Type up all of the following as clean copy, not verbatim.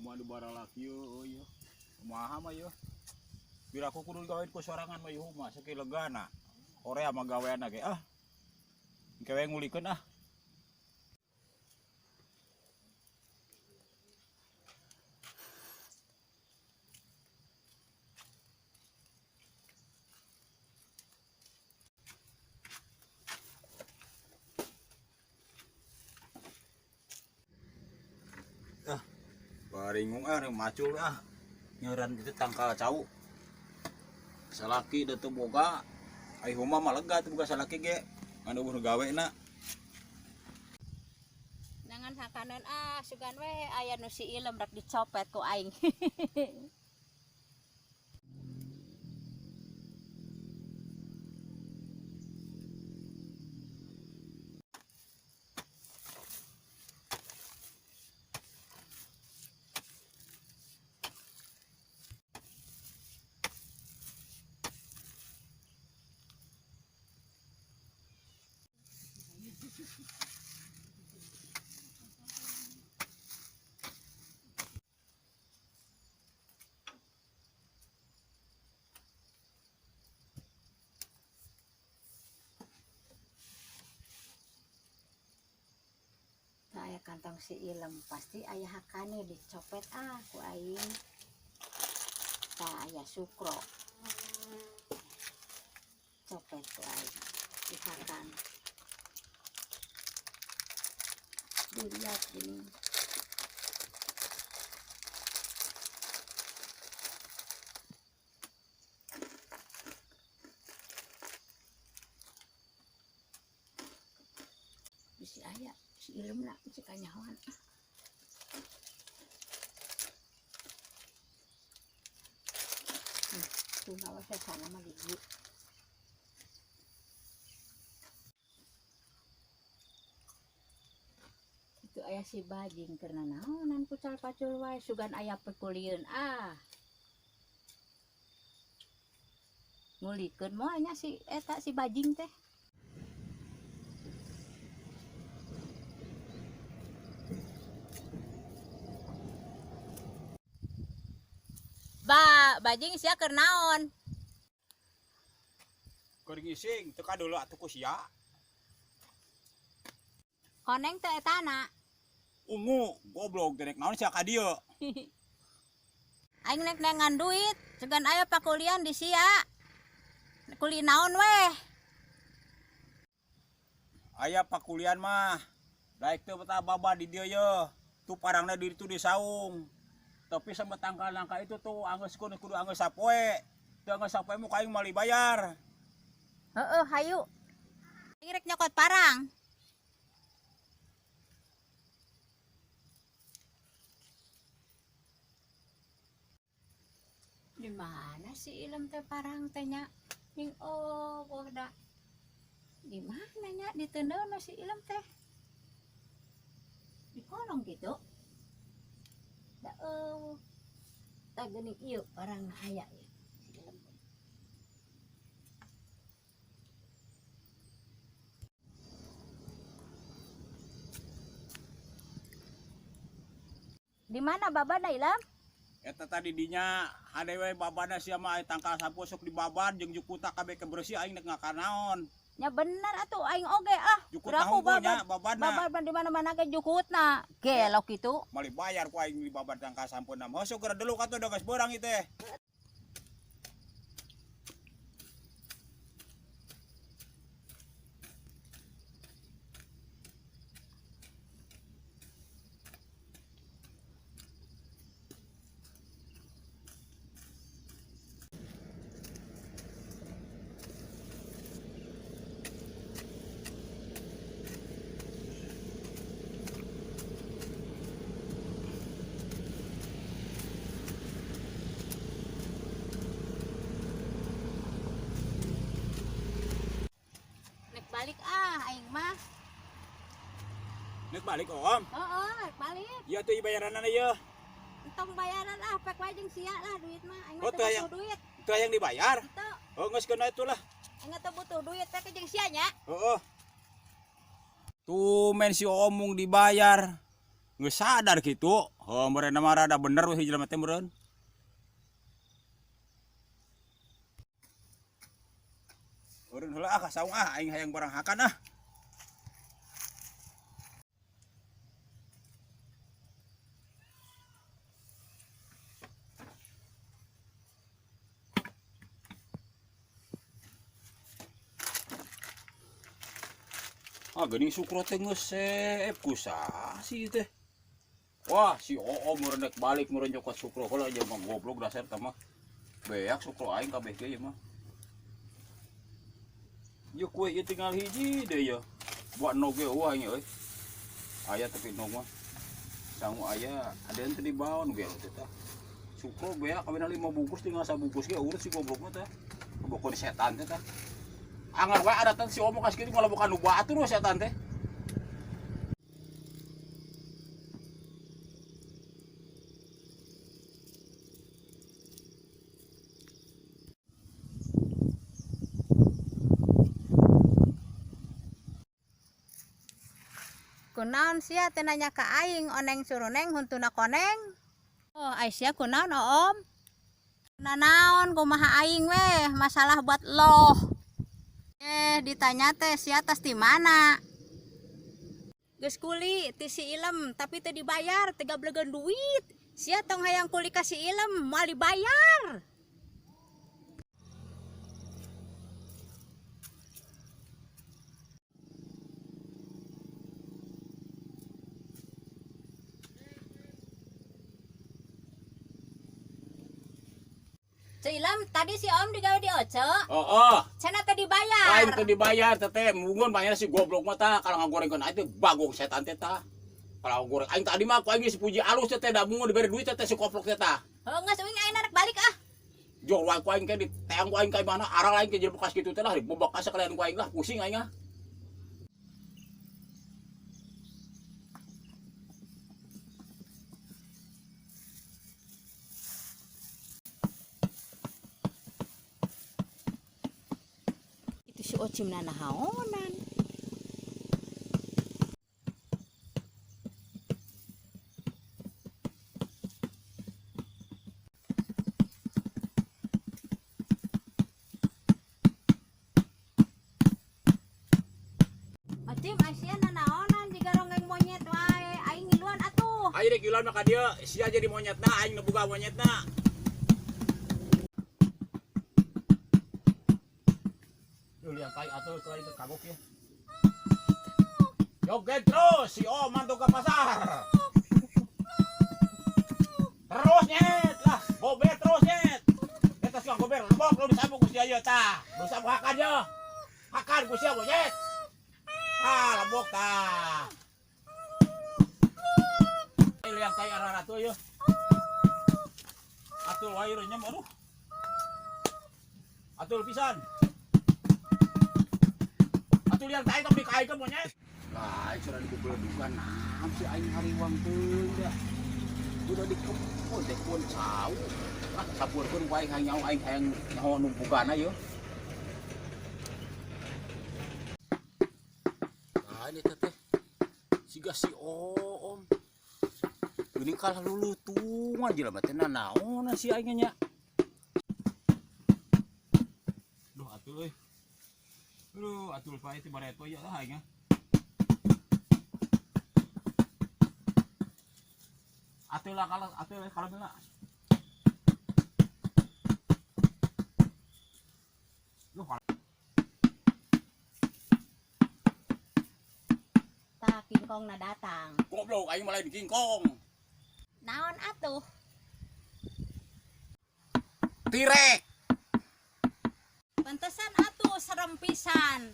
Mah di bara laki yo yo. Kumaha mah yo. Bila aku kudu gawean ku sorangan mah yo mah sakit legana. Korea mah gaweanna ge kewe ngulikeun baringung macul nyeureun itu tangkal cau. Salaki da teu boga, ai huma mah lega teu boga salaki ge. Anu eueuh gawena. Nangan hakaneun sugan we aya nu si ilem rek dicopet ku aing. Aya kantong si ilem pasti aya hakane dicopet ku aing. Aya sukro copet ku aing di hakan. Dilihat ini. Bisi aya si ilem nak cek nyahoan. Tuh ngawas sana mah gigi. Itu aya si bajing karena naonan pucal pacul wae sugan aya pekulieun ngulikeun moal nya si eta si bajing teh. Bajing sia keur naon? Keur ngising teu kadulu atuh ku sia. Koneng teh etana. Ungu goblok derek naon sia ka dieu. Aing nek nengan duit, segan aya pakulian di sia. Kuli naon weh? Aya pakulian mah. Daek teu betah baba di dieu ye. Tu parangna diri tu di saung. Tapi sama tangkal nangka itu tuh anggeus kudu anggeus sapoe. Teu anggeus sapoe mah aing mali bayar. Heeh, hayu. Aing rek nyokot parang. Di mana si ilem teh parang teh nya? Ning da. Di mana nya di tendeuna si ilem teh? Di kolong gitu. Da tak geuning ieu parang aya ya. Si ilem. Di mana babana ilem? Eta tadi dinya hadewe babana sia mah tangkal sapu sok dibaban jeung jukuta kabeh kebersih aing nek ngakanaon. Ya bener atuh aing oge Jukut tahu nya babana. Baban di mana-mana ge jukutna. Gelok kitu. Mali bayar ku aing di baban tangkal sampuna. Masuk ke dulu katuh da geus beurang ieu teh. Balik aing mah. Nek balik om. Heeh, balik. Ieu teh bayaranna ieu. Entong bayaran pek wae jeung sia lah duit mah. Aing Oh, teh butuh duit. Teu yang dibayar. Teu. Oh geus keuna itulah. Aing teh butuh duit teh jeung sia nya. Heeh. Tuh men si omong dibayar. Geus sadar kitu. Heuh meureunna mah rada bener we jelema teh meureun. Urun heula ah ka saung ah aing hayang barang hakan ah. Ah geuning Sukro teh geus seep kusaha sih teh. Wah si Oo meureun rek balik meureun nyokot Sukro kalau aja mah goblok dasar teh mah. Beak Sukro aing kabeh ge ieu mah. Ieu kue ieu tinggal hiji deui ya. Buat nog ge eueuh aing euy. Aya tapi nog mah. Sangu aya adeun teh di baon ge teh tah. Sukro beak kabehna 5 bungkus tinggal sabungkus ge urut si goblok mah teh. Kebokon setan teh tah. Anggar wae ada teh si Omo kas kitu malah bukan nu batur we setan teh. Kunaon sia teh nanya ka aing oneng suruneng huntuna koneng. Oh Aisyah kunaon Om? Nanaon kumaha aing weh masalah buat loh. Ditanya teh sia tas di mana? Geus kuli ti si Ilem tapi teu dibayar, teu gablegeun duit. Sia tong hayang kuli ka si Ilem moal dibayar. Si Ilem tadi si Om digawe di Oce. Heeh. Cenah teu dibayar. Lain teu dibayar teh mungun banyak si goblok mah tah kalau ngagorengkeun aing teh bagong setan teh tah. Kalau goreng aing tadi mah ku aing si puji alus teh da mungun dibere duit teh si koplok teh tah. Heuh geus uing ayeuna rek balik ah. Jol wae ku aing ke di teang ku aing ka mana arang lain ke jeung bekas kitu teh lah dibobak ka sakalian ku aing lah pusing aing ah. Itu si Ocim nahaonan. Ocim Aisyah nahaonan jiga ronggeng monyet wae. Aing ngiluan atuh. Ayo deh kiluan maka dia sia jadi monyetna aing nu boga monyetna. Duh liang kai atuh kali teh kagok ya. Joget terus si Om mantu ke pasar. Terus nyet lah, gober terus nyet. Eta suka gober, lembok lu disabuk ku sia ieu tah. Lu sabuk hakan ye. Hakan ku sia nyet. Ah, lembok tah. Liang kai arah atuh ye. Atul wae renyem aduh. Atul pisan. Atul liang kai tapi kai ke monyet. Lah, sudah dibebeledukan naam si aing hariwang teuing dah. Udah dikepot deh pun cau. Ah, saburkeun ku aing hayang nyaho nu bugana ye. Ah, ini teh siga si Om. Geuning kalah lulutungan jelema teh naon si aing nya. Duh atul euy. Aduh, atul pae teh bareto ya lah aing. Atul lah kalau bila. Duh, Tah kingkong na datang. goblok aing malah di kingkong. Naon atuh? Tirek. Pantesan atuh serem pisan.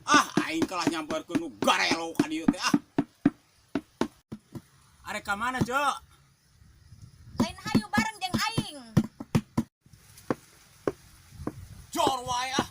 Ah, aing kalah nyamperkeun nu garelo ka dieu teh ah. Arek ka mana, Cok? Lain hayu bareng jeung aing. Jor wae ah.